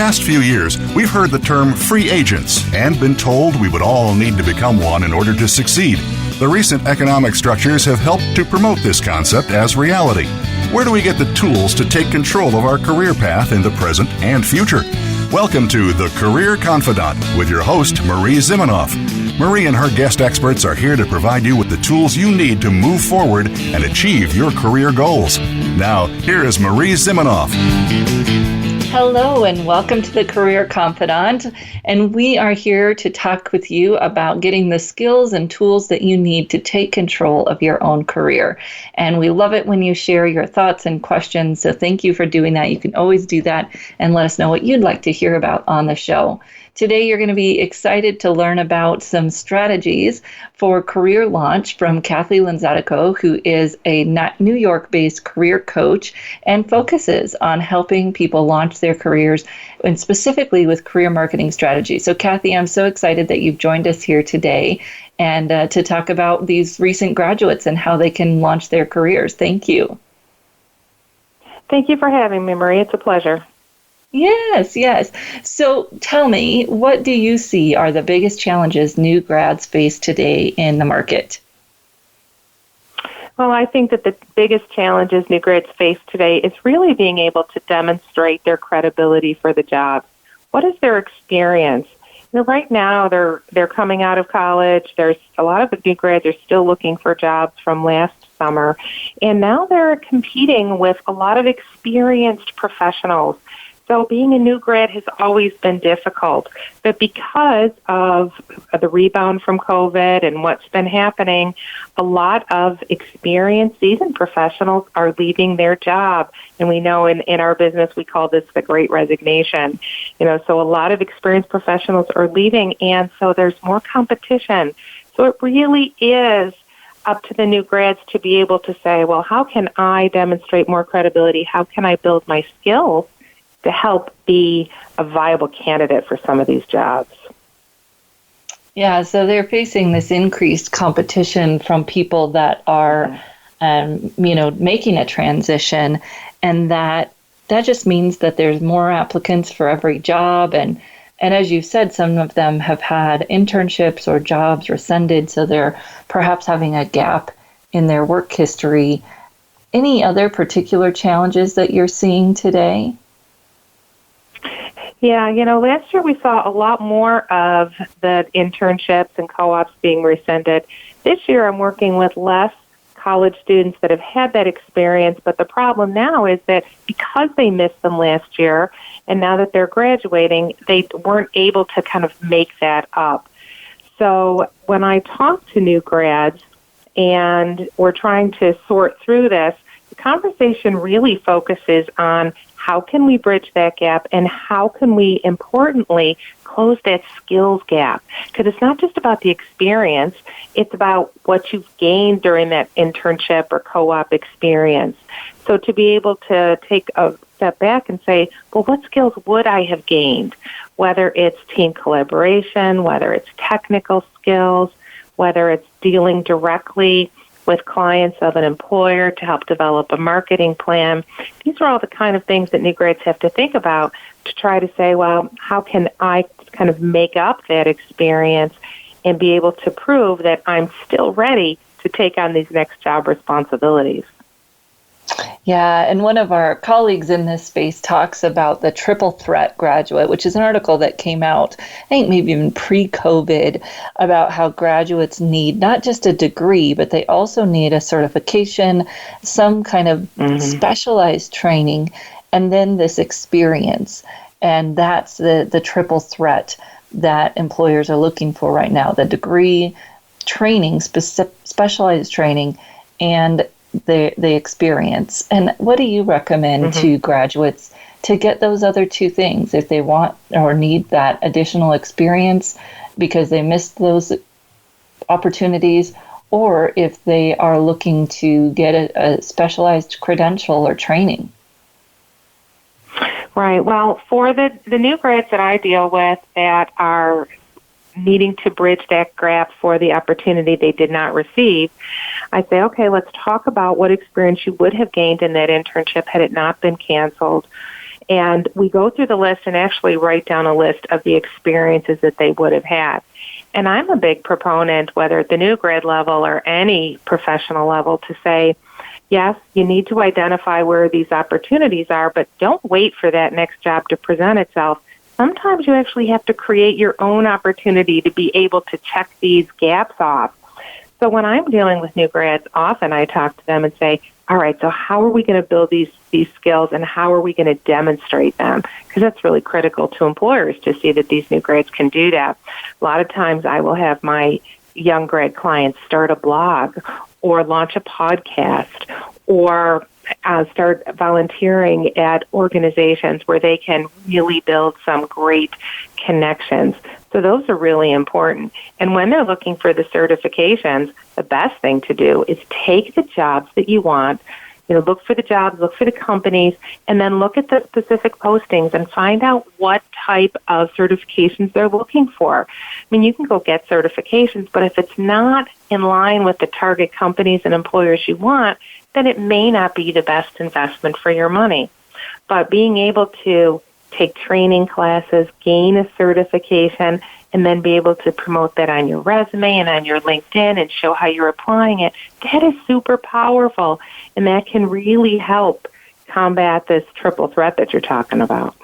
past few years, we've heard the term free agents and been told we would all need to become one in order to succeed. The recent economic structures have helped to promote this concept as reality. Where do we get the tools to take control of our career path in the present and future? Welcome to The Career Confidant with your host, Marie Zimenoff. Marie and her guest experts are here to provide you with the tools you need to move forward and achieve your career goals. Now, here is Marie Zimenoff. Hello and welcome to the Career Confidant, and we are here to talk with you about getting the skills and tools that you need to take control of your own career. And we love it when you share your thoughts and questions, so thank you for doing that. You can always do that and let us know what you'd like to hear about on the show. Today, you're going to be excited to learn about some strategies for career launch from Cathy Lanzalaco, who is a New York-based career coach and focuses on helping people launch their careers, and specifically with career marketing strategies. So, Cathy, I'm so excited that you've joined us here today and to talk about these recent graduates and how they can launch their careers. Thank you. Thank you for having me, Marie. It's a pleasure. Yes. So tell me, what do you see are the biggest challenges new grads face today in the market? Well, I think that the biggest challenges new grads face today is really being able to demonstrate their credibility for the job. What is their experience? Right now, they're coming out of college. There's a lot of the new grads are still looking for jobs from last summer, and now they're competing with a lot of experienced professionals. So being a new grad has always been difficult, but because of the rebound from COVID and what's been happening, a lot of experienced, seasoned professionals are leaving their job. And we know in our business, we call this the Great Resignation. So a lot of experienced professionals are leaving, and so there's more competition. So it really is up to the new grads to be able to say, well, how can I demonstrate more credibility? How can I build my skills to help be a viable candidate for some of these jobs? Yeah, so they're facing this increased competition from people that are, making a transition, and that just means that there's more applicants for every job. And as you said, some of them have had internships or jobs rescinded, so they're perhaps having a gap in their work history. Any other particular challenges that you're seeing today? Yeah, last year we saw a lot more of the internships and co-ops being rescinded. This year I'm working with less college students that have had that experience, but the problem now is that because they missed them last year, and now that they're graduating, they weren't able to kind of make that up. So when I talk to new grads and we're trying to sort through this, the conversation really focuses on how can we bridge that gap, and how can we, importantly, close that skills gap? Because it's not just about the experience, it's about what you've gained during that internship or co-op experience. So to be able to take a step back and say, well, what skills would I have gained? Whether it's team collaboration, whether it's technical skills, whether it's dealing directly with clients of an employer to help develop a marketing plan. These are all the kind of things that new grads have to think about to try to say, well, how can I kind of make up that experience and be able to prove that I'm still ready to take on these next job responsibilities? Yeah, and one of our colleagues in this space talks about the triple threat graduate, which is an article that came out, I think maybe even pre-COVID, about how graduates need not just a degree, but they also need a certification, some kind of specialized training, and then this experience. And that's the triple threat that employers are looking for right now: the degree, training, specialized training, and the experience. And what do you recommend to graduates to get those other two things if they want or need that additional experience because they missed those opportunities, or if they are looking to get a specialized credential or training? Right. Well, for the new grads that I deal with that are needing to bridge that gap for the opportunity they did not receive, I say, okay, let's talk about what experience you would have gained in that internship had it not been canceled. And we go through the list and actually write down a list of the experiences that they would have had. And I'm a big proponent, whether at the new grad level or any professional level, to say, yes, you need to identify where these opportunities are, but don't wait for that next job to present itself. Sometimes you actually have to create your own opportunity to be able to check these gaps off. So when I'm dealing with new grads, often I talk to them and say, all right, so how are we going to build these skills, and how are we going to demonstrate them? Because that's really critical to employers to see that these new grads can do that. A lot of times I will have my young grad clients start a blog or launch a podcast or start volunteering at organizations where they can really build some great connections. So those are really important. And when they're looking for the certifications, the best thing to do is take the jobs that you want, look for the jobs, look for the companies, and then look at the specific postings and find out what type of certifications they're looking for. I mean, you can go get certifications, but if it's not in line with the target companies and employers you want, then it may not be the best investment for your money. But being able to take training classes, gain a certification, and then be able to promote that on your resume and on your LinkedIn and show how you're applying it, that is super powerful, and that can really help combat this triple threat that you're talking about.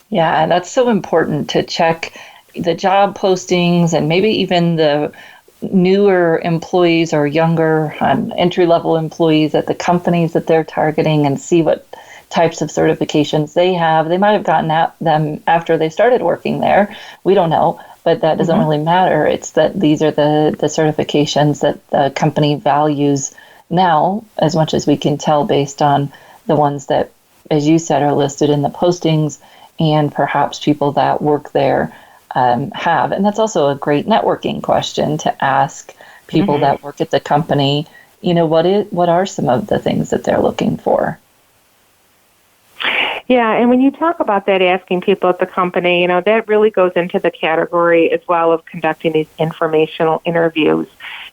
Yeah, that's so important to check the job postings and maybe even the newer employees or younger entry-level employees at the companies that they're targeting and see what types of certifications they have. They might have gotten at them after they started working there. We don't know, but that doesn't really matter. It's that these are the certifications that the company values now, as much as we can tell based on the ones that, as you said, are listed in the postings and perhaps people that work there have. And that's also a great networking question to ask people that work at the company, what are some of the things that they're looking for? Yeah, and when you talk about that, asking people at the company, that really goes into the category as well of conducting these informational interviews,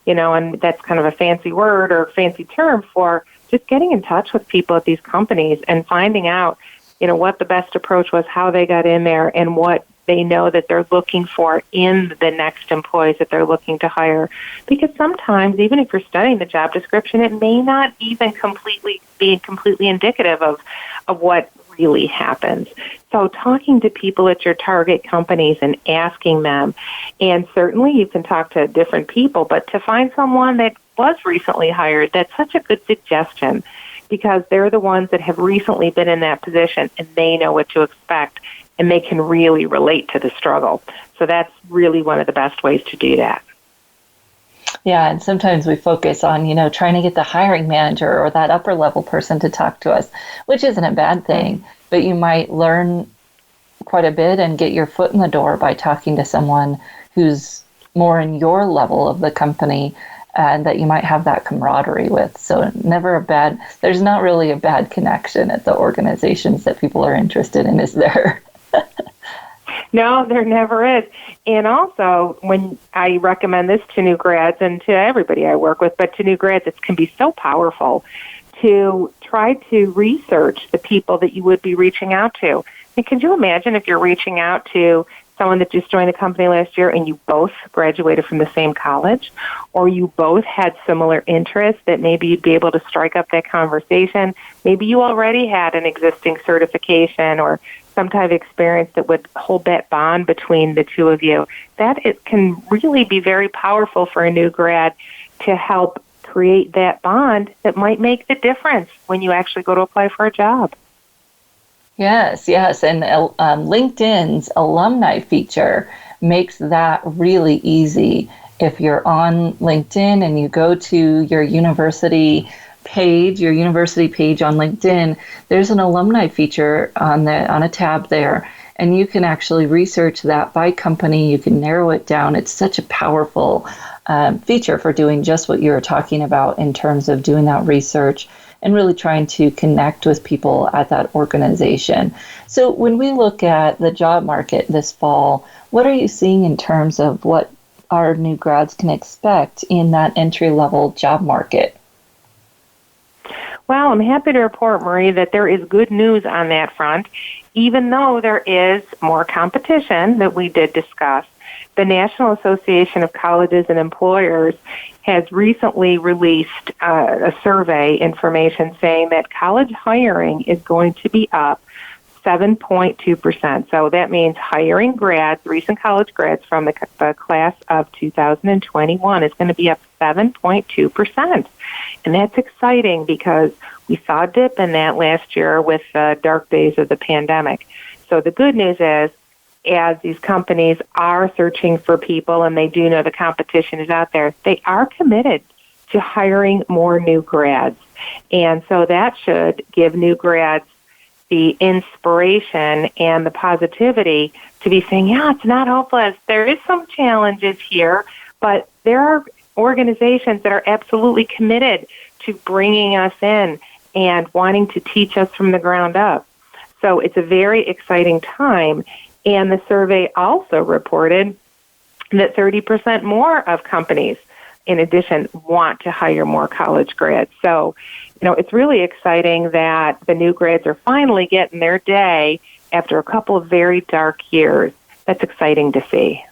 and that's kind of a fancy word or fancy term for just getting in touch with people at these companies and finding out, what the best approach was, how they got in there, and what they know that they're looking for in the next employees that they're looking to hire. Because sometimes, even if you're studying the job description, it may not even be completely indicative of what really happens. So talking to people at your target companies and asking them, and certainly you can talk to different people, but to find someone that was recently hired, that's such a good suggestion because they're the ones that have recently been in that position and they know what to expect and they can really relate to the struggle. So that's really one of the best ways to do that. Yeah, and sometimes we focus on, trying to get the hiring manager or that upper level person to talk to us, which isn't a bad thing, but you might learn quite a bit and get your foot in the door by talking to someone who's more in your level of the company and that you might have that camaraderie with. So there's not really a bad connection at the organizations that people are interested in, is there? No, there never is. And also, when I recommend this to new grads and to everybody I work with, but to new grads, it can be so powerful to try to research the people that you would be reaching out to. And can you imagine if you're reaching out to someone that just joined a company last year and you both graduated from the same college, or you both had similar interests that maybe you'd be able to strike up that conversation? Maybe you already had an existing certification or some type of experience that would hold that bond between the two of you. That it can really be very powerful for a new grad to help create that bond that might make the difference when you actually go to apply for a job. Yes. And LinkedIn's alumni feature makes that really easy. If you're on LinkedIn and you go to your university page on LinkedIn, there's an alumni feature on a tab there, and you can actually research that by company. You can narrow it down. It's such a powerful feature for doing just what you're talking about in terms of doing that research and really trying to connect with people at that organization. So when we look at the job market this fall, what are you seeing in terms of what our new grads can expect in that entry-level job market? Well, I'm happy to report, Marie, that there is good news on that front. Even though there is more competition that we did discuss, the National Association of Colleges and Employers has recently released a survey information saying that college hiring is going to be up 7.2%. So that means hiring grads, recent college grads from the class of 2021 is going to be up 7.2%. And that's exciting because we saw a dip in that last year with the dark days of the pandemic. So the good news is, as these companies are searching for people and they do know the competition is out there, they are committed to hiring more new grads. And so that should give new grads the inspiration and the positivity to be saying, yeah, it's not hopeless. There is some challenges here, but there are organizations that are absolutely committed to bringing us in and wanting to teach us from the ground up. So it's a very exciting time. And the survey also reported that 30% more of companies, in addition, want to hire more college grads. So, it's really exciting that the new grads are finally getting their day after a couple of very dark years. That's exciting to see.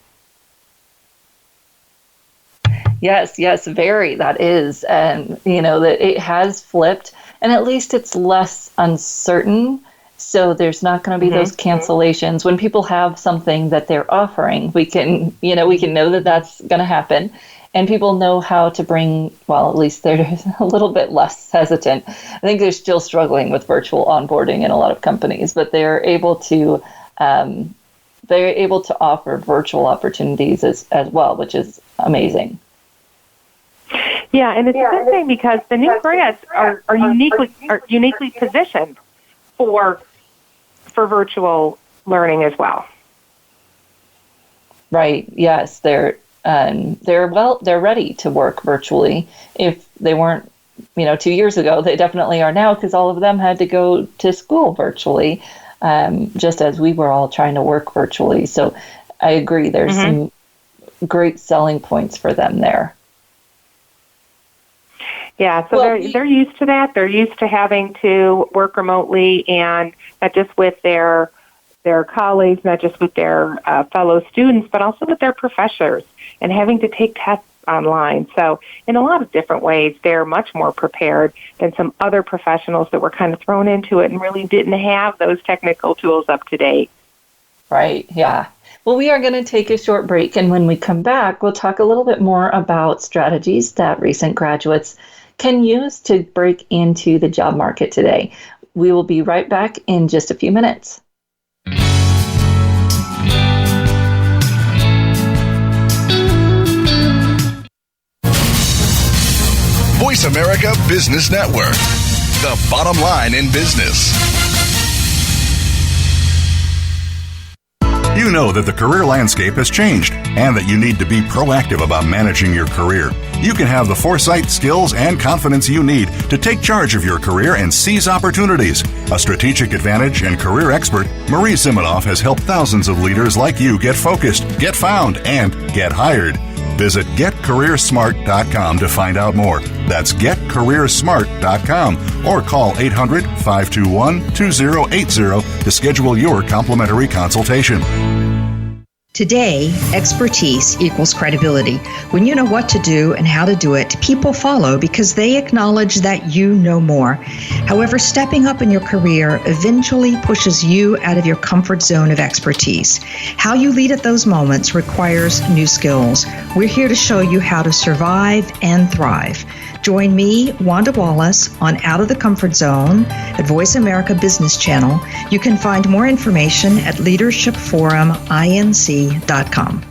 Yes, very. That is. And, that it has flipped, and at least it's less uncertain. So there's not going to be those cancellations. When people have something that they're offering, we can know that that's going to happen. And people know how to bring, well, at least they're a little bit less hesitant. I think they're still struggling with virtual onboarding in a lot of companies, but they're able to offer virtual oppositions as well, which is amazing. Yeah, and it's a good thing because the new grads are uniquely positioned for virtual learning as well. Right. Yes, they're ready to work virtually. If they weren't, 2 years ago, they definitely are now because all of them had to go to school virtually, just as we were all trying to work virtually. So I agree. There's some great selling points for them there. Yeah, so they're used to that. They're used to having to work remotely, and not just with their colleagues, not just with their fellow students, but also with their professors, and having to take tests online. So in a lot of different ways, they're much more prepared than some other professionals that were kind of thrown into it and really didn't have those technical tools up to date. Right, yeah. Well, we are going to take a short break, and when we come back, we'll talk a little bit more about strategies that recent graduates can use to break into the job market today. We will be right back in just a few minutes. Voice America Business Network, the bottom line in business. You know that the career landscape has changed and that you need to be proactive about managing your career. You can have the foresight, skills, and confidence you need to take charge of your career and seize opportunities. A strategic advantage and career expert, Marie Zimenoff has helped thousands of leaders like you get focused, get found, and get hired. Visit getcareersmart.com to find out more. That's getcareersmart.com or call 800-521-2080 to schedule your complimentary consultation. Today, expertise equals credibility. When you know what to do and how to do it, people follow because they acknowledge that you know more. However, stepping up in your career eventually pushes you out of your comfort zone of expertise. How you lead at those moments requires new skills. We're here to show you how to survive and thrive. Join me, Wanda Wallace, on Out of the Comfort Zone at Voice America Business Channel. You can find more information at leadershipforuminc.com.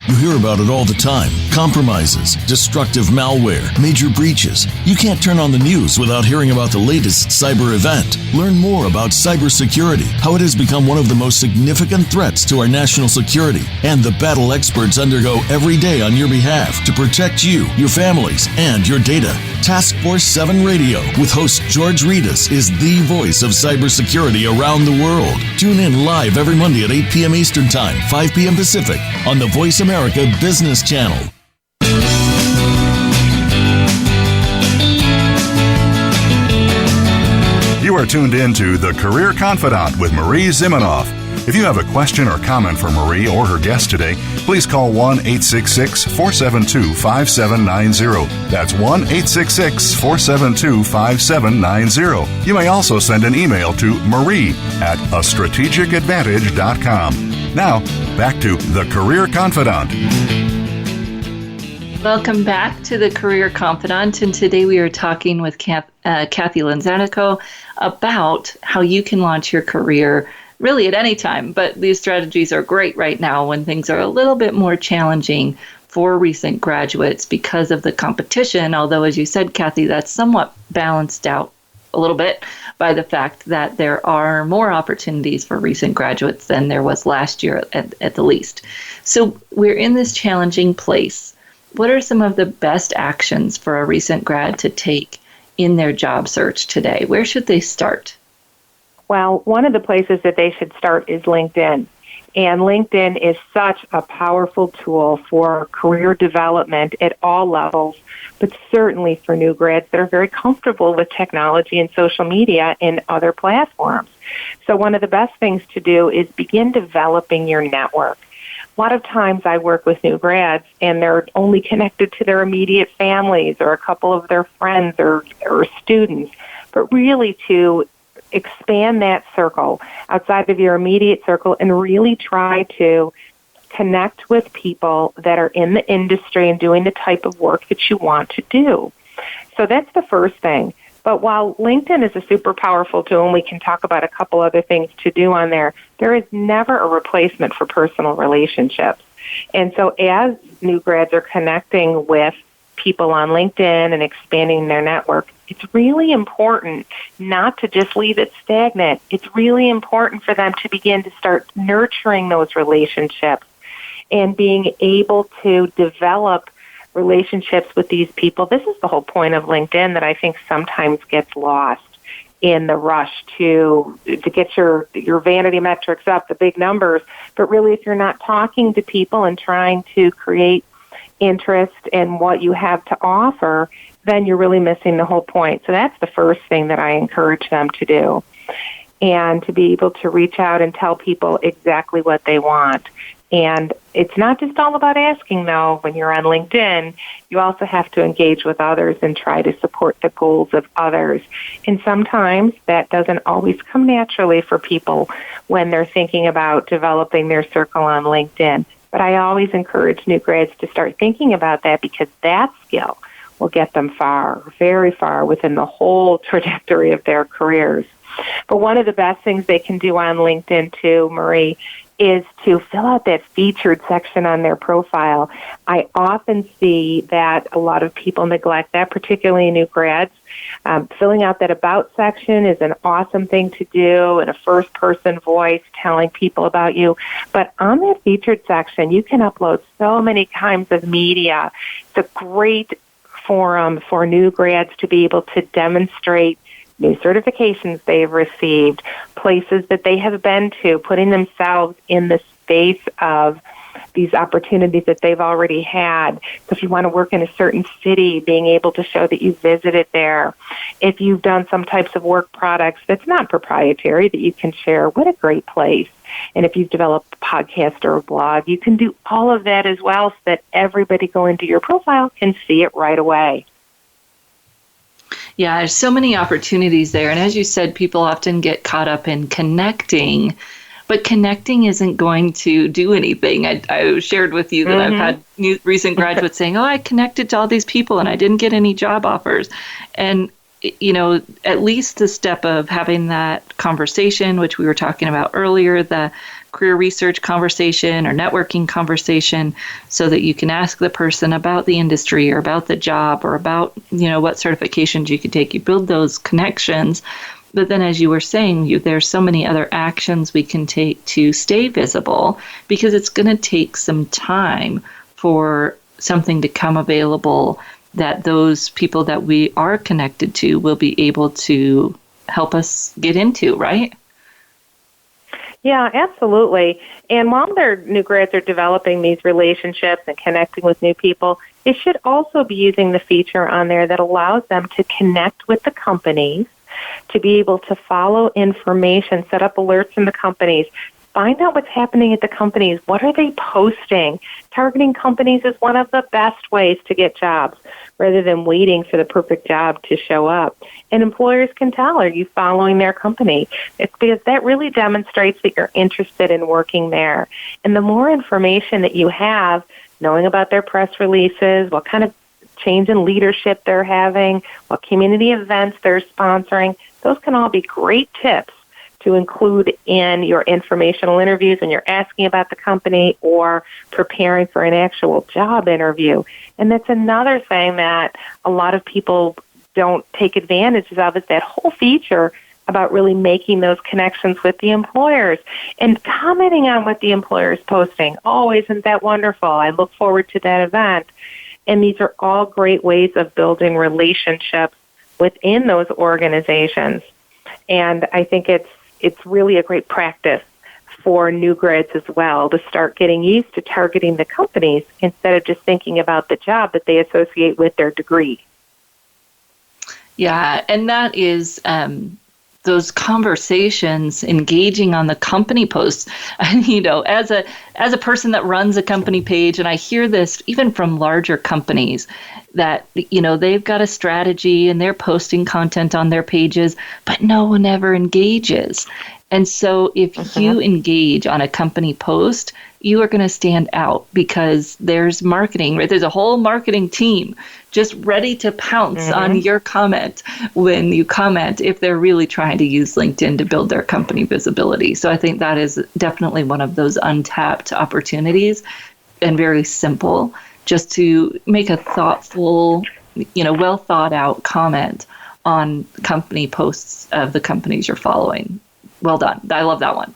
You hear about it all the time. Compromises, destructive malware, major breaches. You can't turn on the news without hearing about the latest cyber event. Learn more about cybersecurity, how it has become one of the most significant threats to our national security, and the battle experts undergo every day on your behalf to protect you, your families, and your data. Task Force 7 Radio with host George Reedus is the voice of cybersecurity around the world. Tune in live every Monday at 8 p.m. Eastern Time, 5 p.m. Pacific on the Voice America Business Channel. are tuned in to The Career Confidant with Marie Zimenoff. If you have a question or comment for Marie or her guest today, please call 1-866-472-5790. That's 1-866-472-5790. You may also send an email to marie@astrategicadvantage.com. Now, back to The Career Confidant. Welcome back to The Career Confidant, and today we are talking with Cathy Lanzalaco about how you can launch your career really at any time, but these strategies are great right now when things are a little bit more challenging for recent graduates because of the competition, although, as you said, Cathy, that's somewhat balanced out a little bit by the fact that there are more opportunities for recent graduates than there was last year at the least. So we're in this challenging place. What are some of the best actions for a recent grad to take in their job search today? Where should they start? Well, one of the places that they should start is LinkedIn. And LinkedIn is such a powerful tool for career development at all levels, but certainly for new grads that are very comfortable with technology and social media and other platforms. So one of the best things to do is begin developing your network. A lot of times I work with new grads and they're only connected to their immediate families or a couple of their friends or students, but really to expand that circle outside of your immediate circle and really try to connect with people that are in the industry and doing the type of work that you want to do. So that's the first thing. But while LinkedIn is a super powerful tool, and we can talk about a couple other things to do on there, there is never a replacement for personal relationships. And so as new grads are connecting with people on LinkedIn and expanding their network, it's really important not to just leave it stagnant. It's really important for them to begin to start nurturing those relationships and being able to develop relationships with these people. This is the whole point of LinkedIn that I think sometimes gets lost in the rush to get your vanity metrics up, the big numbers. But really, if you're not talking to people and trying to create interest in what you have to offer, then you're really missing the whole point. So that's the first thing that I encourage them to do, and to be able to reach out and tell people exactly what they want. And it's not just all about asking, though. When you're on LinkedIn, you also have to engage with others and try to support the goals of others. And sometimes that doesn't always come naturally for people when they're thinking about developing their circle on LinkedIn. But I always encourage new grads to start thinking about that, because that skill will get them far, very far within the whole trajectory of their careers. But one of the best things they can do on LinkedIn too, Marie, is to fill out that featured section on their profile. I often see that a lot of people neglect that, particularly new grads. Filling out that about section is an awesome thing to do in a first-person voice, telling people about you. But on that featured section, you can upload so many kinds of media. It's a great forum for new grads to be able to demonstrate new certifications they've received, places that they have been to, putting themselves in the space of these opportunities that they've already had. So if you want to work in a certain city, being able to show that you visited there. If you've done some types of work products that's not proprietary that you can share, what a great place. And if you've developed a podcast or a blog, you can do all of that as well so that everybody going to your profile can see it right away. Yeah, there's so many opportunities there. And as you said, people often get caught up in connecting, but connecting isn't going to do anything. I shared with you that I've had recent graduates saying, I connected to all these people and I didn't get any job offers. And, at least the step of having that conversation, which we were talking about earlier, the career research conversation or networking conversation, so that you can ask the person about the industry or about the job or about, what certifications you could take. You build those connections. But then, as you were saying, there's so many other actions we can take to stay visible, because it's going to take some time for something to come available that those people that we are connected to will be able to help us get into, right? Yeah, absolutely. And while their new grads are developing these relationships and connecting with new people, they should also be using the feature on there that allows them to connect with the companies to be able to follow information, set up alerts in the companies, find out what's happening at the companies. What are they posting? Targeting companies is one of the best ways to get jobs rather than waiting for the perfect job to show up. And employers can tell, are you following their company? It's because that really demonstrates that you're interested in working there. And the more information that you have, knowing about their press releases, what kind of change in leadership they're having, what community events they're sponsoring, those can all be great tips to include in your informational interviews when you're asking about the company or preparing for an actual job interview. And that's another thing that a lot of people don't take advantage of, is that whole feature about really making those connections with the employers and commenting on what the employer is posting. Oh, isn't that wonderful? I look forward to that event. And these are all great ways of building relationships within those organizations. And I think it's really a great practice for new grads as well to start getting used to targeting the companies instead of just thinking about the job that they associate with their degree. Yeah, and that is those conversations, engaging on the company posts. And, as a person that runs a company page, and I hear this even from larger companies, that, they've got a strategy and they're posting content on their pages, but no one ever engages. And so if you engage on a company post, you are going to stand out because there's marketing, right? There's a whole marketing team just ready to pounce on your comment when you comment if they're really trying to use LinkedIn to build their company visibility. So I think that is definitely one of those untapped opportunities, and very simple, just to make a thoughtful, well thought out comment on company posts of the companies you're following. Well done. I love that one.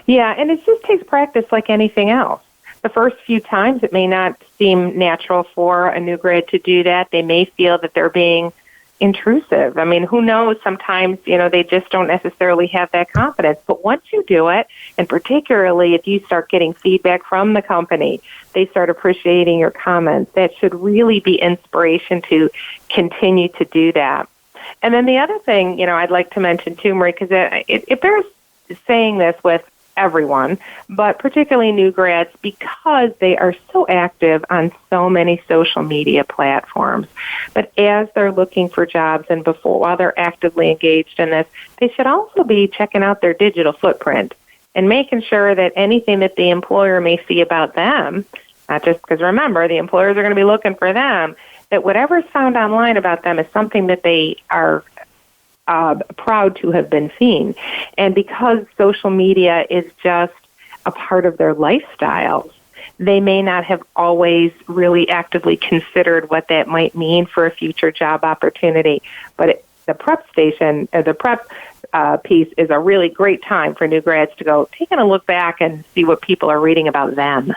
Yeah, and it just takes practice like anything else. The first few times it may not seem natural for a new grad to do that. They may feel that they're being intrusive. I mean, who knows? Sometimes, they just don't necessarily have that confidence. But once you do it, and particularly if you start getting feedback from the company, they start appreciating your comments. That should really be inspiration to continue to do that. And then the other thing, I'd like to mention too, Marie, because it bears saying this with everyone, but particularly new grads, because they are so active on so many social media platforms. But as they're looking for jobs and while they're actively engaged in this, they should also be checking out their digital footprint and making sure that anything that the employer may see about them, not just because remember, the employers are going to be looking for them, that whatever's found online about them is something that they are proud to have been seen. And because social media is just a part of their lifestyles, they may not have always really actively considered what that might mean for a future job opportunity. But the prep piece is a really great time for new grads to go taking a look back and see what people are reading about them.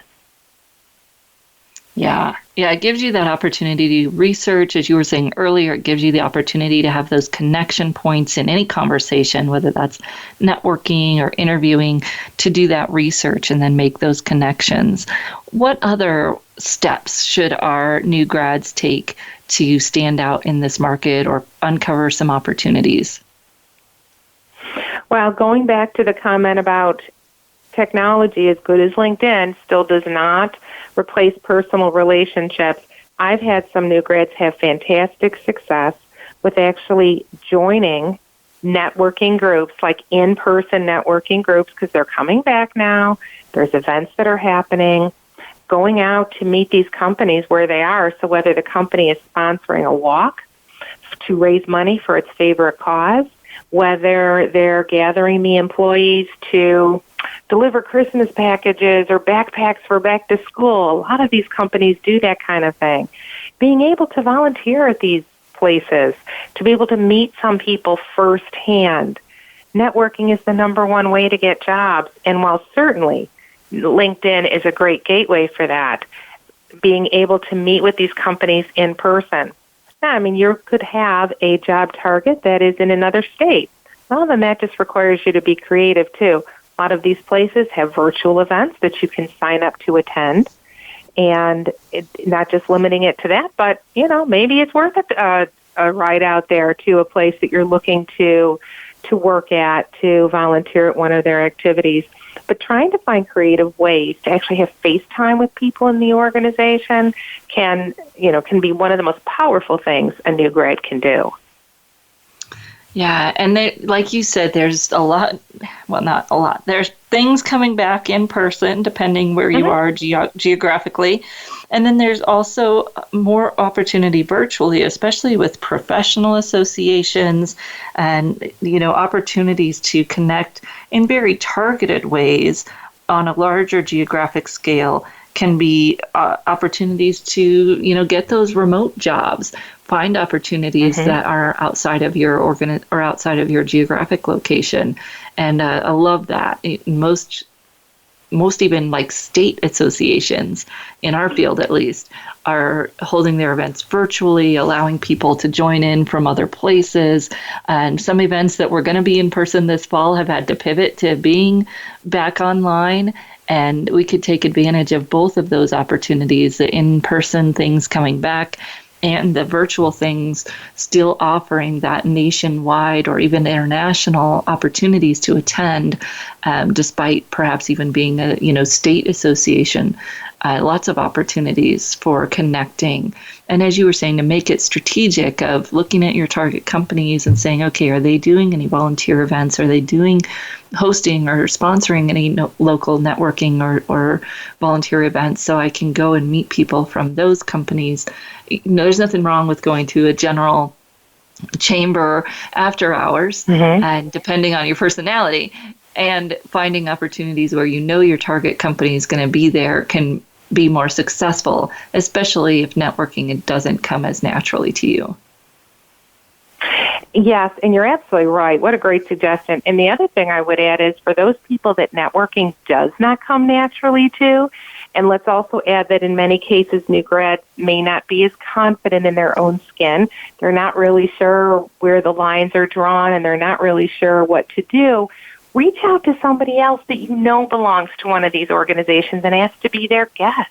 Yeah, it gives you that opportunity to research. As you were saying earlier, it gives you the opportunity to have those connection points in any conversation, whether that's networking or interviewing, to do that research and then make those connections. What other steps should our new grads take to stand out in this market or uncover some opportunities? Well, going back to the comment about technology, as good as LinkedIn, still does not replace personal relationships. I've had some new grads have fantastic success with actually joining networking groups, like in-person networking groups, because they're coming back now. There's events that are happening, going out to meet these companies where they are. So whether the company is sponsoring a walk to raise money for its favorite cause, whether they're gathering the employees to deliver Christmas packages or backpacks for back to school. A lot of these companies do that kind of thing. Being able to volunteer at these places, to be able to meet some people firsthand. Networking is the number one way to get jobs. And while certainly LinkedIn is a great gateway for that, being able to meet with these companies in person. Now, I mean, you could have a job target that is in another state. Well, then that just requires you to be creative too. A lot of these places have virtual events that you can sign up to attend, and not just limiting it to that, but, maybe it's worth a a ride out there to a place that you're looking to work at, to volunteer at one of their activities. But trying to find creative ways to actually have face time with people in the organization can be one of the most powerful things a new grad can do. Yeah, and like you said, there's not a lot. There's things coming back in person, depending where you are geographically. And then there's also more opportunity virtually, especially with professional associations and, opportunities to connect in very targeted ways on a larger geographic scale can be opportunities to, get those remote jobs, find opportunities that are outside of your or outside of your geographic location. And I love that. Most even like state associations, in our field at least, are holding their events virtually, allowing people to join in from other places. And some events that were going to be in person this fall have had to pivot to being back online. And we could take advantage of both of those opportunities, the in-person things coming back and the virtual things still offering that nationwide or even international opportunities to attend, despite perhaps even being a state association. Lots of opportunities for connecting. And as you were saying, to make it strategic of looking at your target companies and saying, okay, are they doing any volunteer events? Are they hosting or sponsoring any local networking or volunteer events, so I can go and meet people from those companies? There's nothing wrong with going to a general chamber after hours, and depending on your personality, and finding opportunities where your target company is going to be there can be more successful, especially if networking it doesn't come as naturally to you. Yes, and you're absolutely right. What a great suggestion. And the other thing I would add is for those people that networking does not come naturally to, and let's also add that in many cases, new grads may not be as confident in their own skin. They're not really sure where the lines are drawn, and they're not really sure what to do. Reach out to somebody else that belongs to one of these organizations and ask to be their guest.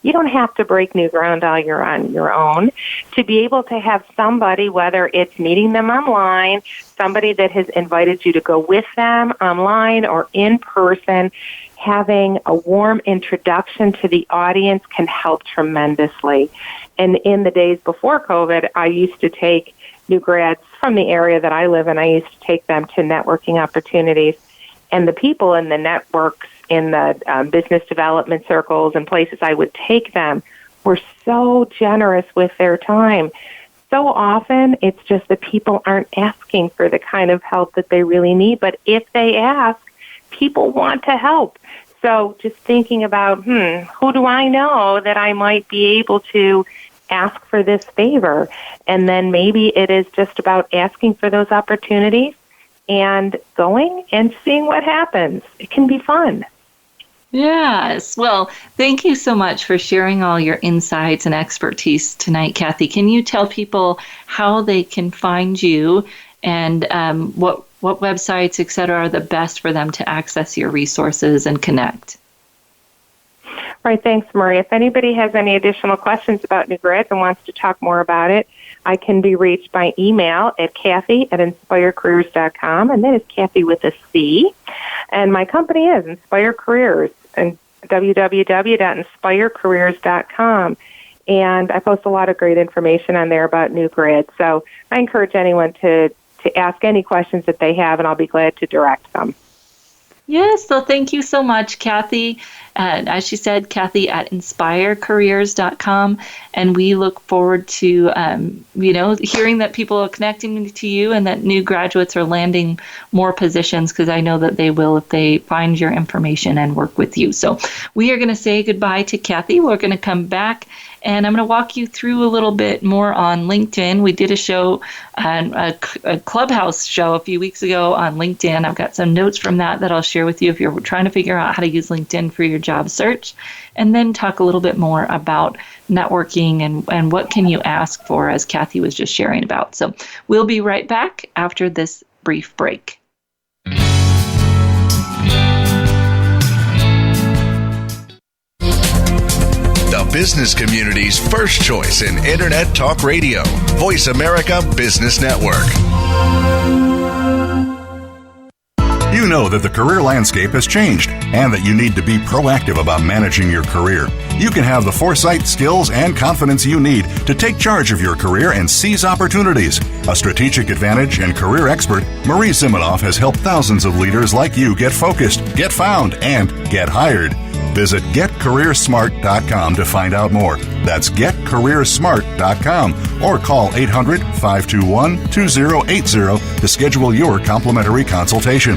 You don't have to break new ground on your own. To be able to have somebody, whether it's meeting them online, somebody that has invited you to go with them online or in person, having a warm introduction to the audience can help tremendously. And in the days before COVID, I used to take new grads from the area that I live in. I used to take them to networking opportunities. And the people in the networks, in the business development circles and places I would take them, were so generous with their time. So often, it's just that people aren't asking for the kind of help that they really need. But if they ask, people want to help. So just thinking about, who do I know that I might be able to ask for this favor? And then maybe it is just about asking for those opportunities and going and seeing what happens. It can be fun. Yes. Well, thank you so much for sharing all your insights and expertise tonight, Cathy. Can you tell people how they can find you and what websites, et cetera, are the best for them to access your resources and connect? Right. Thanks, Marie. If anybody has any additional questions about new grads and wants to talk more about it, I can be reached by email at Cathy@inspirecareers.com, and that is Cathy with a C. And my company is Inspire Careers, and www.inspirecareers.com. And I post a lot of great information on there about new grads. So I encourage anyone to ask any questions that they have, and I'll be glad to direct them. Yes, so thank you so much, Cathy. As she said, Cathy at inspirecareers.com. And we look forward to, hearing that people are connecting to you and that new graduates are landing more positions, because I know that they will if they find your information and work with you. So we are going to say goodbye to Cathy. We're going to come back, and I'm going to walk you through a little bit more on LinkedIn. We did a show, a Clubhouse show a few weeks ago on LinkedIn. I've got some notes from that I'll share with you if you're trying to figure out how to use LinkedIn for your job search, and then talk a little bit more about networking and what can you ask for, as Cathy was just sharing about. So we'll be right back after this brief break. The business community's first choice in Internet Talk Radio. Voice America Business Network. You know that the career landscape has changed and that you need to be proactive about managing your career. You can have the foresight, skills, and confidence you need to take charge of your career and seize opportunities. A strategic advantage and career expert, Marie Zimenoff has helped thousands of leaders like you get focused, get found, and get hired. Visit getcareersmart.com to find out more. That's getcareersmart.com or call 800-521-2080 to schedule your complimentary consultation.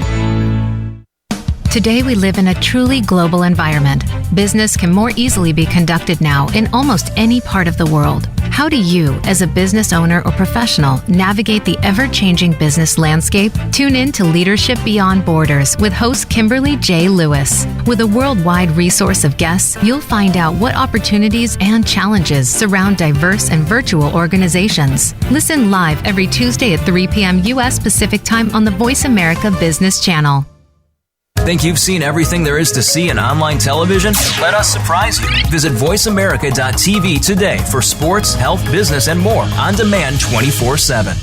Today we live in a truly global environment. Business can more easily be conducted now in almost any part of the world. How do you, as a business owner or professional, navigate the ever-changing business landscape? Tune in to Leadership Beyond Borders with host Kimberly J. Lewis. With a worldwide resource of guests, you'll find out what opportunities and challenges surround diverse and virtual organizations. Listen live every Tuesday at 3 p.m. U.S. Pacific Time on the Voice America Business Channel. Think you've seen everything there is to see in online television? Let us surprise you. Visit voiceamerica.tv today for sports, health, business, and more on demand 24/7.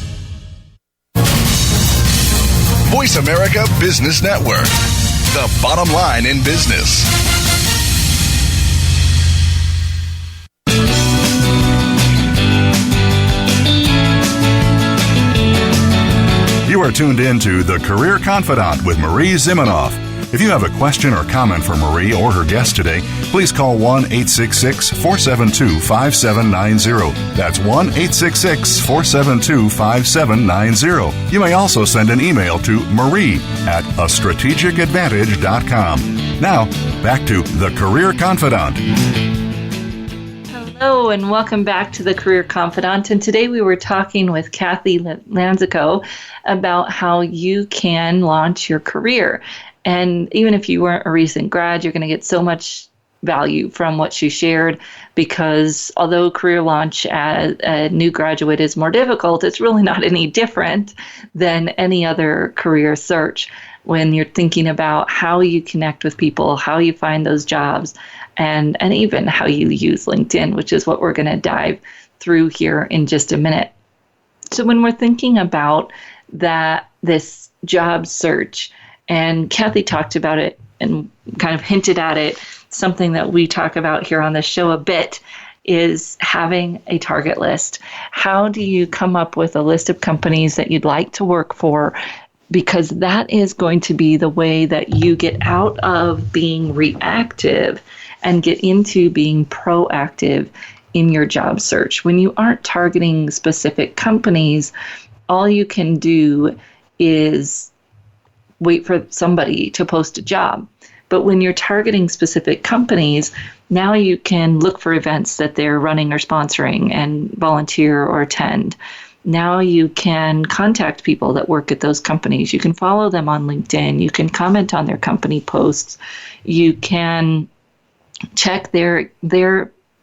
Voice America Business Network. The bottom line in business. You are tuned in to The Career Confidant with Marie Zimenoff. If you have a question or comment for Marie or her guest today, please call 1-866-472-5790. That's 1-866-472-5790. You may also send an email to marie@astrategicadvantage.com. Now, back to The Career Confidant. Hello and welcome back to the Career Confidant. And today we were talking with Cathy Lanzalaco about how you can launch your career. And even if you weren't a recent grad, you're going to get so much value from what she shared, because although career launch as a new graduate is more difficult, it's really not any different than any other career search when you're thinking about how you connect with people, how you find those jobs, and even how you use LinkedIn, which is what we're going to dive through here in just a minute. So when we're thinking about this job search, and Cathy talked about it and kind of hinted at it, something that we talk about here on the show a bit is having a target list. How do you come up with a list of companies that you'd like to work for? Because that is going to be the way that you get out of being reactive and get into being proactive in your job search. When you aren't targeting specific companies, all you can do is wait for somebody to post a job. But when you're targeting specific companies, now you can look for events that they're running or sponsoring and volunteer or attend. Now you can contact people that work at those companies. You can follow them on LinkedIn. You can comment on their company posts. You can check their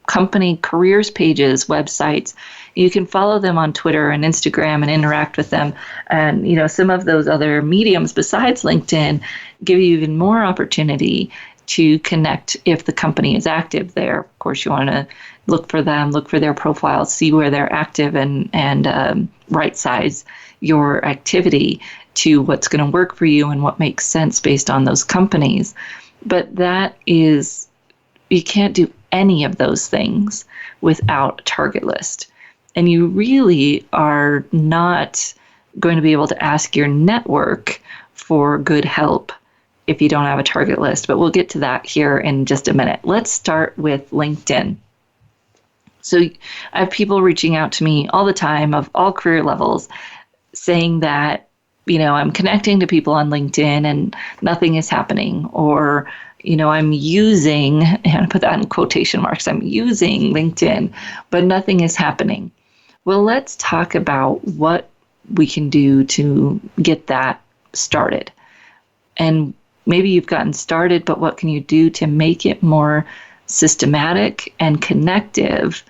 company careers pages, websites. You can follow them on Twitter and Instagram and interact with them. And, some of those other mediums besides LinkedIn give you even more opportunity to connect if the company is active there. Of course, you want to look for them, look for their profiles, see where they're active, and right size your activity to what's going to work for you and what makes sense based on those companies. But you can't do any of those things without a target list. And you really are not going to be able to ask your network for good help if you don't have a target list. But we'll get to that here in just a minute. Let's start with LinkedIn. So I have people reaching out to me all the time of all career levels saying that, I'm connecting to people on LinkedIn and nothing is happening, or I'm using, and I put that in quotation marks, I'm using LinkedIn, but nothing is happening. Well, let's talk about what we can do to get that started. And maybe you've gotten started, but what can you do to make it more systematic and connective?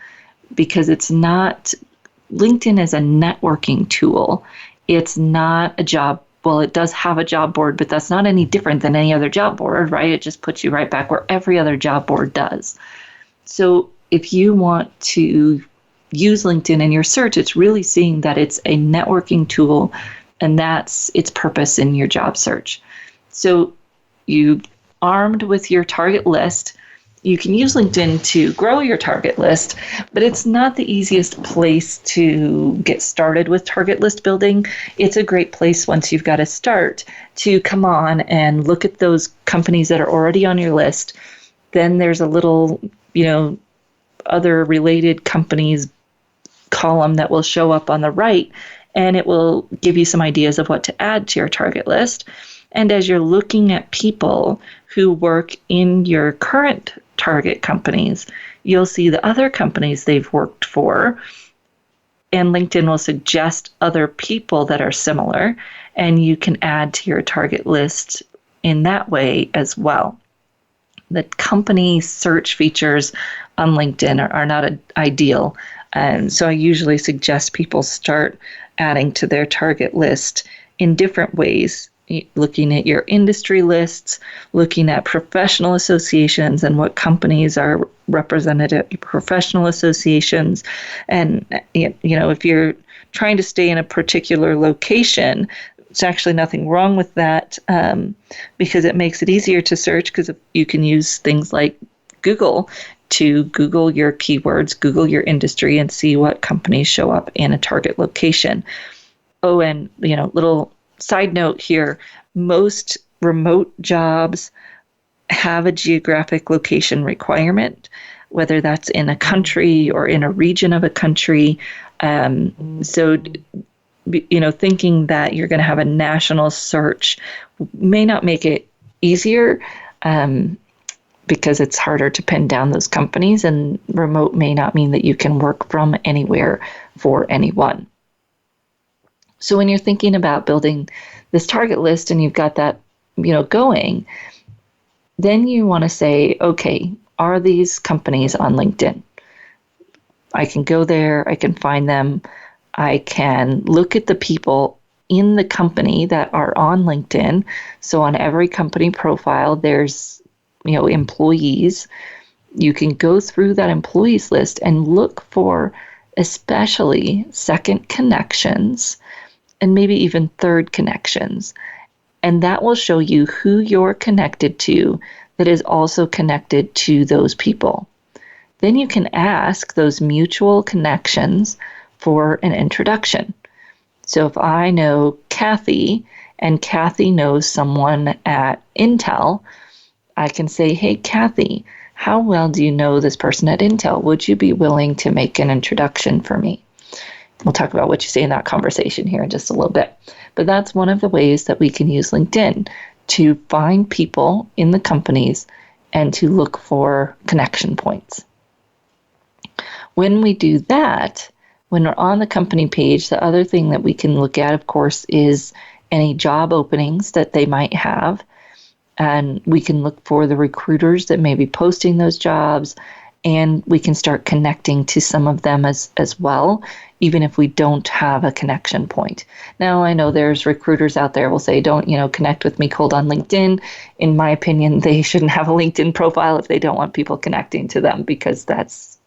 Because LinkedIn is a networking tool. It's not a job. Well, it does have a job board, but that's not any different than any other job board, right? It just puts you right back where every other job board does. So if you want to use LinkedIn in your search, it's really seeing that it's a networking tool, and that's its purpose in your job search. So you armed with your target list, you can use LinkedIn to grow your target list, but it's not the easiest place to get started with target list building. It's a great place once you've got a start to come on and look at those companies that are already on your list. Then there's a little, other related companies column that will show up on the right, and it will give you some ideas of what to add to your target list. And as you're looking at people who work in your current target companies, you'll see the other companies they've worked for, and LinkedIn will suggest other people that are similar, and you can add to your target list in that way as well. The company search features on LinkedIn are not ideal, and so I usually suggest people start adding to their target list in different ways, looking at your industry lists, looking at professional associations and what companies are represented at professional associations. And, if you're trying to stay in a particular location, there's actually nothing wrong with that, because it makes it easier to search, because you can use things like Google to Google your keywords, Google your industry, and see what companies show up in a target location. Oh, and, little side note here, most remote jobs have a geographic location requirement, whether that's in a country or in a region of a country. So thinking that you're going to have a national search may not make it easier, because it's harder to pin down those companies, and remote may not mean that you can work from anywhere for anyone. So when you're thinking about building this target list and you've got that, going, then you want to say, okay, are these companies on LinkedIn? I can go there, I can find them, I can look at the people in the company that are on LinkedIn. So on every company profile, there's, employees. You can go through that employees list and look for especially second connections and maybe even third connections. And that will show you who you're connected to that is also connected to those people. Then you can ask those mutual connections for an introduction. So if I know Cathy and Cathy knows someone at Intel, I can say, hey, Cathy, how well do you know this person at Intel? Would you be willing to make an introduction for me? We'll talk about what you say in that conversation here in just a little bit. But that's one of the ways that we can use LinkedIn to find people in the companies and to look for connection points. When we do that, when we're on the company page, the other thing that we can look at, of course, is any job openings that they might have. And we can look for the recruiters that may be posting those jobs, and we can start connecting to some of them as well, even if we don't have a connection point. Now, I know there's recruiters out there will say, don't, connect with me cold on LinkedIn. In my opinion, they shouldn't have a LinkedIn profile if they don't want people connecting to them, because that's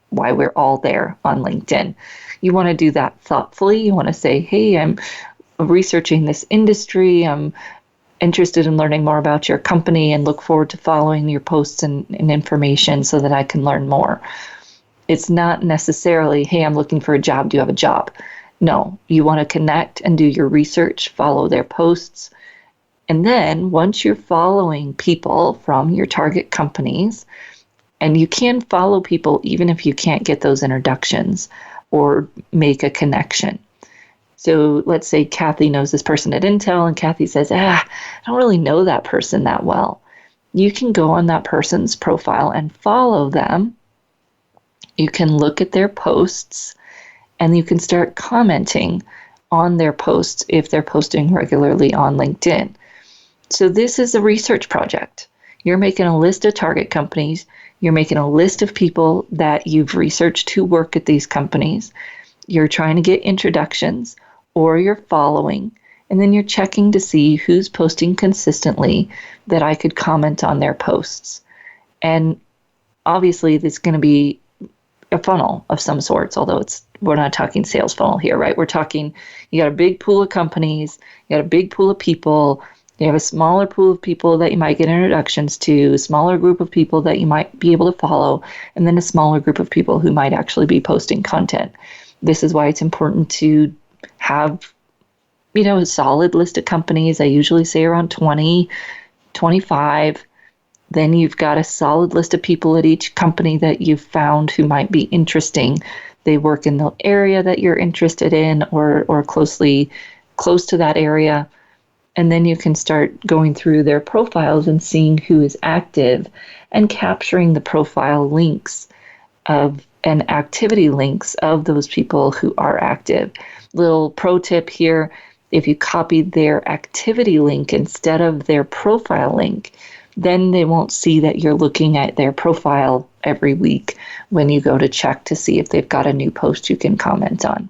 why we're all there on LinkedIn. You want to do that thoughtfully. You want to say, hey, I'm researching this industry. I'm interested in learning more about your company and look forward to following your posts and information so that I can learn more. It's not necessarily, hey, I'm looking for a job. Do you have a job? No, you want to connect and do your research, follow their posts. And then once you're following people from your target companies, and you can follow people even if you can't get those introductions or make a connection. So let's say Cathy knows this person at Intel, and Cathy says, I don't really know that person that well. You can go on that person's profile and follow them. You can look at their posts, and you can start commenting on their posts if they're posting regularly on LinkedIn. So this is a research project. You're making a list of target companies. You're making a list of people that you've researched who work at these companies. You're trying to get introductions, or you're following, and then you're checking to see who's posting consistently that I could comment on their posts. And obviously there's going to be a funnel of some sorts, although we're not talking sales funnel here, right? We're talking, you got a big pool of companies, you got a big pool of people, you have a smaller pool of people that you might get introductions to, a smaller group of people that you might be able to follow, and then a smaller group of people who might actually be posting content. This is why it's important to have, a solid list of companies. I usually say around 20, 25. Then you've got a solid list of people at each company that you've found who might be interesting. They work in the area that you're interested in or close to that area. And then you can start going through their profiles and seeing who is active and capturing the profile links and activity links of those people who are active. Little pro tip here, if you copy their activity link instead of their profile link, then they won't see that you're looking at their profile every week when you go to check to see if they've got a new post you can comment on.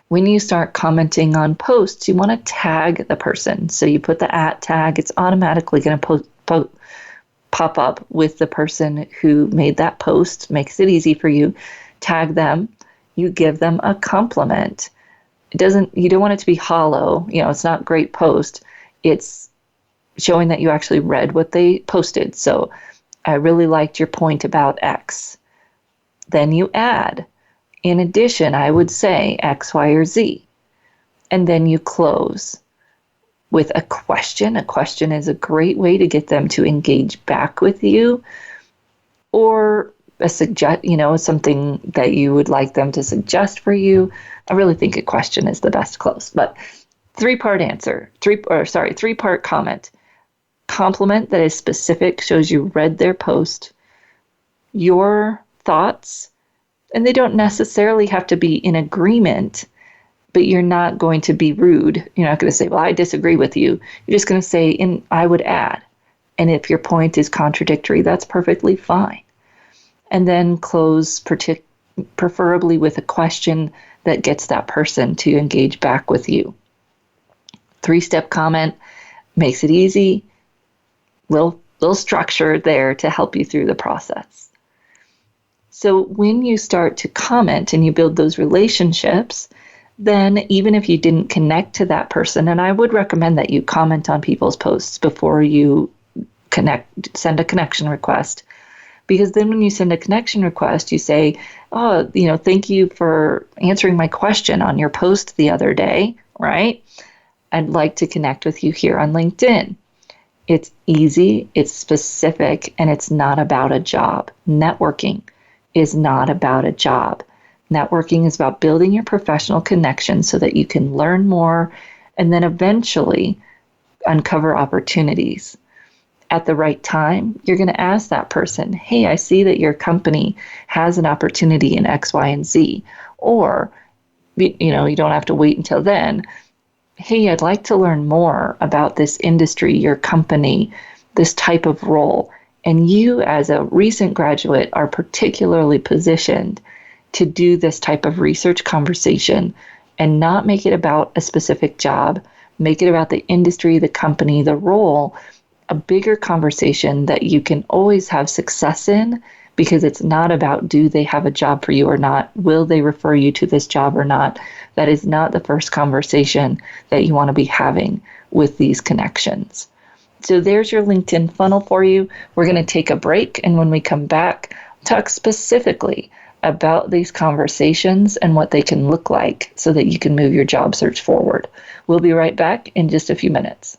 When you start commenting on posts, you want to tag the person. So you put the @ tag, it's automatically going to pop up with the person who made that post, makes it easy for you. Tag them, you give them a compliment. You don't want it to be hollow, it's not great post. It's showing that you actually read what they posted. So I really liked your point about X. Then you add, in addition, I would say X, Y, or Z. And then you close with a question. A question is a great way to get them to engage back with you, or something that you would like them to suggest for you. I really think a question is the best close. But three-part comment. Compliment that is specific, shows you read their post, your thoughts, and they don't necessarily have to be in agreement, but you're not going to be rude. You're not going to say, well, I disagree with you. You're just going to say, and I would add. And if your point is contradictory, that's perfectly fine. And then close preferably with a question that gets that person to engage back with you. 3-step comment makes it easy. Little structure there to help you through the process. So when you start to comment and you build those relationships, then even if you didn't connect to that person, and I would recommend that you comment on people's posts before you send a connection request, because then when you send a connection request, you say, thank you for answering my question on your post the other day, right? I'd like to connect with you here on LinkedIn. It's easy, it's specific, and it's not about a job. Networking is not about a job. Networking is about building your professional connections so that you can learn more and then eventually uncover opportunities. At the right time, you're going to ask that person, hey, I see that your company has an opportunity in X, Y, and Z. Or, you don't have to wait until then. Hey, I'd like to learn more about this industry, your company, this type of role. And you, as a recent graduate, are particularly positioned to do this type of research conversation and not make it about a specific job. Make it about the industry, the company, the role, a bigger conversation that you can always have success in, because it's not about do they have a job for you or not? Will they refer you to this job or not? That is not the first conversation that you want to be having with these connections. So there's your LinkedIn funnel for you. We're going to take a break, and when we come back, talk specifically about these conversations and what they can look like so that you can move your job search forward. We'll be right back in just a few minutes.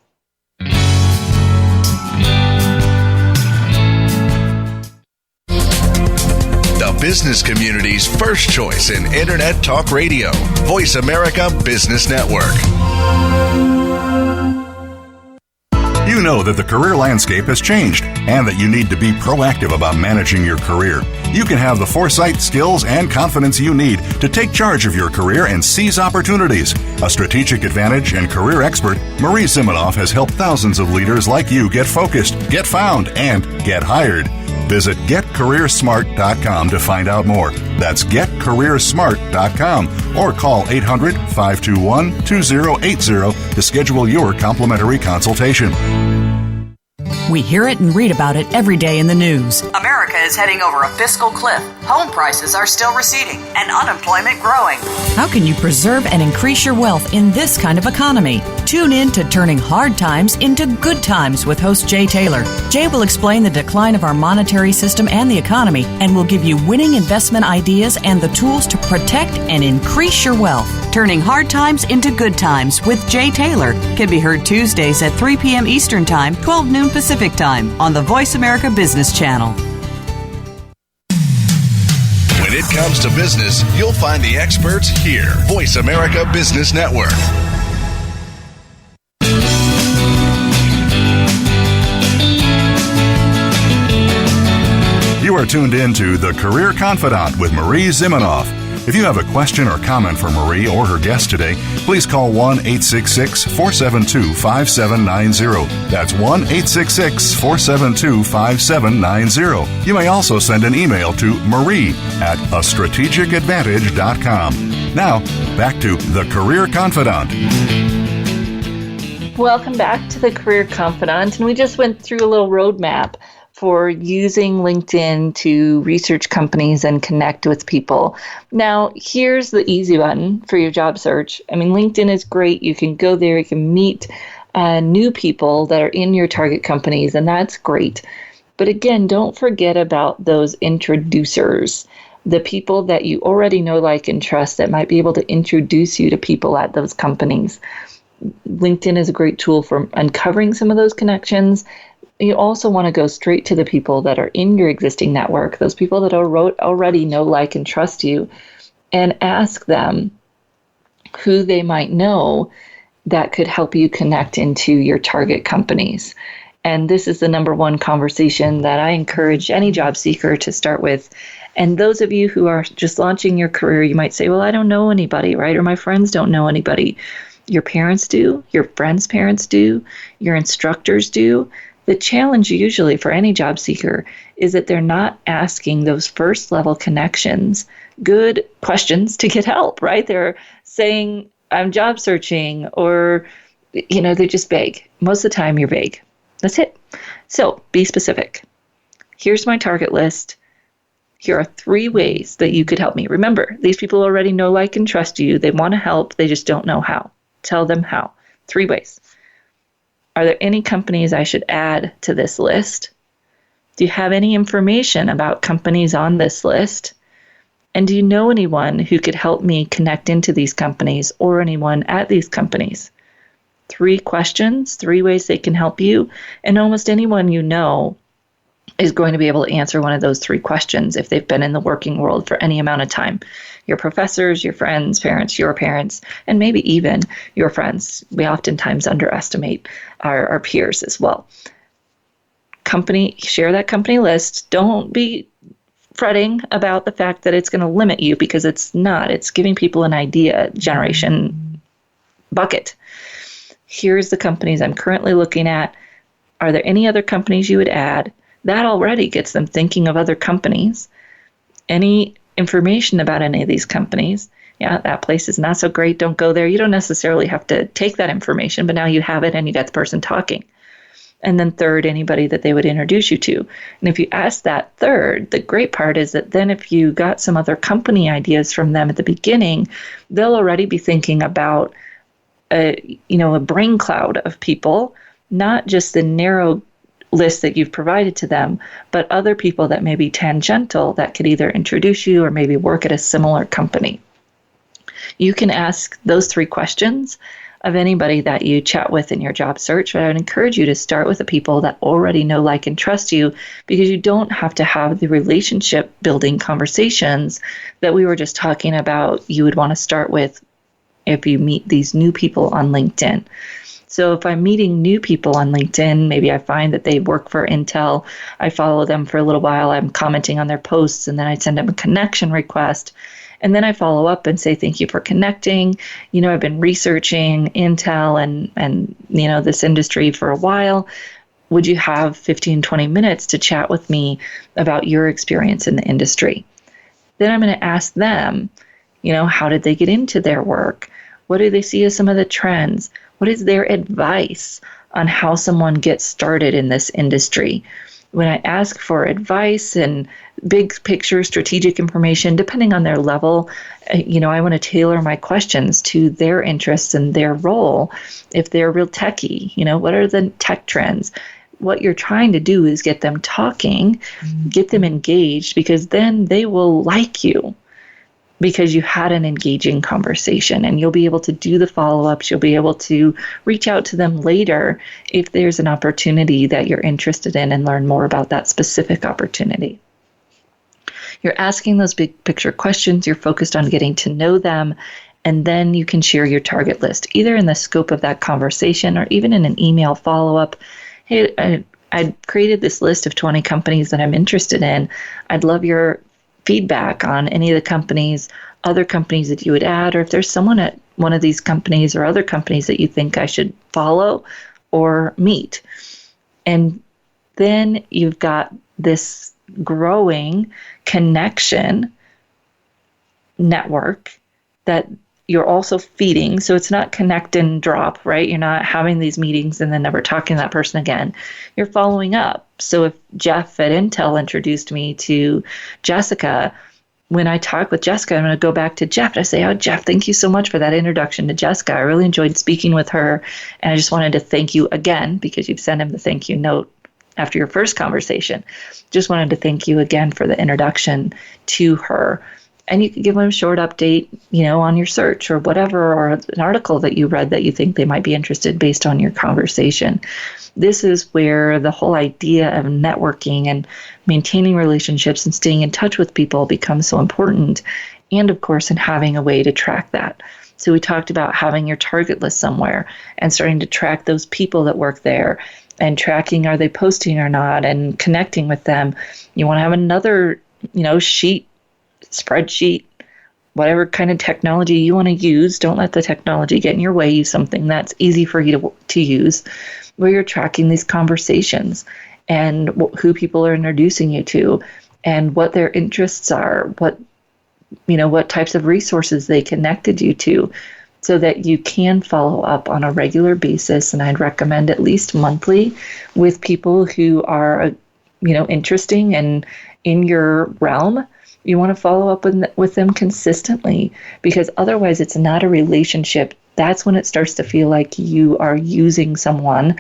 The business community's first choice in Internet Talk Radio. Voice America Business Network. You know that the career landscape has changed and that you need to be proactive about managing your career. You can have the foresight, skills, and confidence you need to take charge of your career and seize opportunities. A strategic advantage and career expert, Marie Zimenoff has helped thousands of leaders like you get focused, get found, and get hired. Visit getcareersmart.com to find out more. That's getcareersmart.com or call 800-521-2080 to schedule your complimentary consultation. We hear it and read about it every day in the news. America is heading over a fiscal cliff. Home prices are still receding and unemployment growing. How can you preserve and increase your wealth in this kind of economy? Tune in to Turning Hard Times into Good Times with host Jay Taylor. Jay will explain the decline of our monetary system and the economy, and will give you winning investment ideas and the tools to protect and increase your wealth. Turning Hard Times into Good Times with Jay Taylor can be heard Tuesdays at 3 p.m. Eastern Time, 12 noon Pacific Time on the Voice America Business Channel. When it comes to business, you'll find the experts here. Voice America Business Network. You are tuned in to The Career Confidant with Marie Zimenoff. If you have a question or comment for Marie or her guest today, please call 1-866-472-5790. That's 1-866-472-5790. You may also send an email to marie@astrategicadvantage.com. Now, back to The Career Confidant. Welcome back to The Career Confidant, and we just went through a little roadmap for using LinkedIn to research companies and connect with people. Now, here's the easy button for your job search. I mean, LinkedIn is great. You can go there, you can meet new people that are in your target companies, and that's great. But again, don't forget about those introducers, the people that you already know, like, and trust that might be able to introduce you to people at those companies. LinkedIn is a great tool for uncovering some of those connections. You also want to go straight to the people that are in your existing network, those people that already know, like, and trust you, and ask them who they might know that could help you connect into your target companies. And this is the number one conversation that I encourage any job seeker to start with. And those of you who are just launching your career, you might say, well, I don't know anybody, right? Or my friends don't know anybody. Your parents do, your friends' parents do, your instructors do. The challenge usually for any job seeker is that they're not asking those first level connections, good questions to get help, right? They're saying, I'm job searching, or, they're just vague. Most of the time you're vague. That's it. So be specific. Here's my target list. Here are 3 ways that you could help me. Remember, these people already know, like, and trust you. They want to help. They just don't know how. Tell them how. 3 ways. Are there any companies I should add to this list? Do you have any information about companies on this list? And do you know anyone who could help me connect into these companies or anyone at these companies? 3 questions, 3 ways they can help you. And almost anyone you know is going to be able to answer one of those 3 questions if they've been in the working world for any amount of time. Your professors, your friends, parents, your parents, and maybe even your friends. We oftentimes underestimate our peers as well. Share that company list. Don't be fretting about the fact that it's going to limit you, because it's not. It's giving people an idea generation bucket. Here's the companies I'm currently looking at. Are there any other companies you would add? That already gets them thinking of other companies. Any information about any of these companies? Yeah, that place is not so great. Don't go there. You don't necessarily have to take that information, but now you have it and you got the person talking. And then third, anybody that they would introduce you to. And if you ask that third, the great part is that then if you got some other company ideas from them at the beginning, they'll already be thinking about a brain cloud of people, not just the narrow list that you've provided to them, but other people that may be tangential that could either introduce you or maybe work at a similar company. You can ask those 3 questions of anybody that you chat with in your job search, but I would encourage you to start with the people that already know, like, and trust you, because you don't have to have the relationship building conversations that we were just talking about you would want to start with if you meet these new people on LinkedIn. So if I'm meeting new people on LinkedIn, maybe I find that they work for Intel, I follow them for a little while, I'm commenting on their posts, and then I send them a connection request. And then I follow up and say, thank you for connecting. I've been researching Intel and this industry for a while. Would you have 15, 20 minutes to chat with me about your experience in the industry? Then I'm going to ask them, how did they get into their work? What do they see as some of the trends? What is their advice on how someone gets started in this industry. When I ask for advice and big picture strategic information, depending on their level, I want to tailor my questions to their interests and their role. If they're real techie, what are the tech trends? What you're trying to do is get them talking, get them engaged, because then they will like you because you had an engaging conversation, and you'll be able to do the follow-ups. You'll be able to reach out to them later if there's an opportunity that you're interested in and learn more about that specific opportunity. You're asking those big picture questions. You're focused on getting to know them, and then you can share your target list, either in the scope of that conversation or even in an email follow-up. Hey, I created this list of 20 companies that I'm interested in. I'd love your feedback on any of the companies, other companies that you would add, or if there's someone at one of these companies or other companies that you think I should follow or meet. And then you've got this growing connection network that you're also feeding. So it's not connect and drop, right? You're not having these meetings and then never talking to that person again. You're following up. So if Jeff at Intel introduced me to Jessica, when I talk with Jessica, I'm going to go back to Jeff and I say, oh, Jeff, thank you so much for that introduction to Jessica. I really enjoyed speaking with her. And I just wanted to thank you again, because you've sent him the thank you note after your first conversation. Just wanted to thank you again for the introduction to her. And you can give them a short update, on your search or whatever, or an article that you read that you think they might be interested based on your conversation. This is where the whole idea of networking and maintaining relationships and staying in touch with people becomes so important. And of course, in having a way to track that. So we talked about having your target list somewhere and starting to track those people that work there and tracking, are they posting or not, and connecting with them. You want to have another, sheet, spreadsheet, whatever kind of technology you want to use. Don't let the technology get in your way. Use something that's easy for you to use, where you're tracking these conversations and who people are introducing you to and what their interests are, what types of resources they connected you to, so that you can follow up on a regular basis. And I'd recommend at least monthly with people who are, interesting and in your realm. You want to follow up with them consistently, because otherwise it's not a relationship. That's when it starts to feel like you are using someone,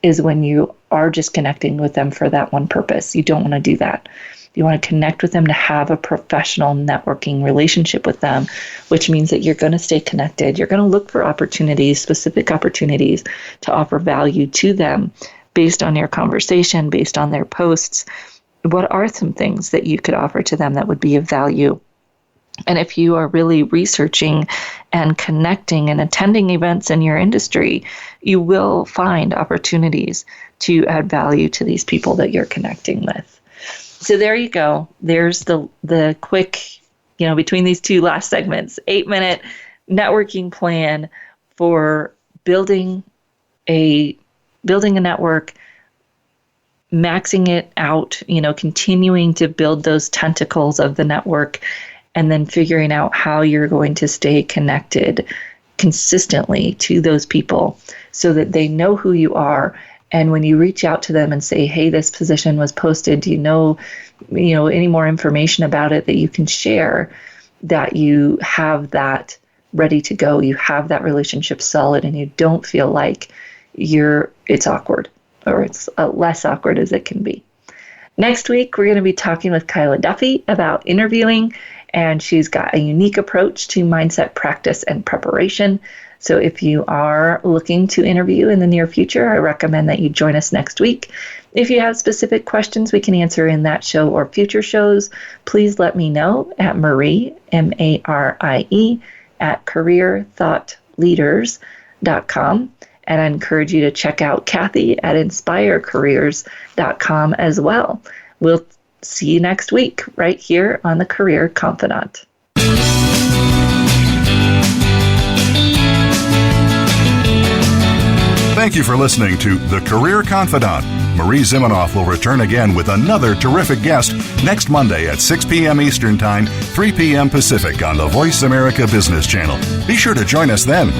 is when you are just connecting with them for that one purpose. You don't want to do that. You want to connect with them to have a professional networking relationship with them, which means that you're going to stay connected. You're going to look for opportunities, specific opportunities to offer value to them based on your conversation, based on their posts. What are some things that you could offer to them that would be of value? And if you are really researching and connecting and attending events in your industry, you will find opportunities to add value to these people that you're connecting with. So there you go. There's the quick, between these two last segments, 8-minute networking plan for building a network, maxing it out, continuing to build those tentacles of the network, and then figuring out how you're going to stay connected consistently to those people so that they know who you are. And when you reach out to them and say, hey, this position was posted, do you know any more information about it that you can share, that you have that ready to go, you have that relationship solid, and you don't feel like it's awkward, or it's less awkward as it can be. Next week, we're going to be talking with Kyla Duffy about interviewing, and she's got a unique approach to mindset practice and preparation. So if you are looking to interview in the near future, I recommend that you join us next week. If you have specific questions we can answer in that show or future shows, please let me know at Marie, M-A-R-I-E, at careerthoughtleaders.com. And I encourage you to check out Cathy at inspirecareers.com as well. We'll see you next week right here on the Career Confidant. Thank you for listening to The Career Confidant. Marie Zimenoff will return again with another terrific guest next Monday at 6 p.m. Eastern Time, 3 p.m. Pacific on the Voice America Business Channel. Be sure to join us then.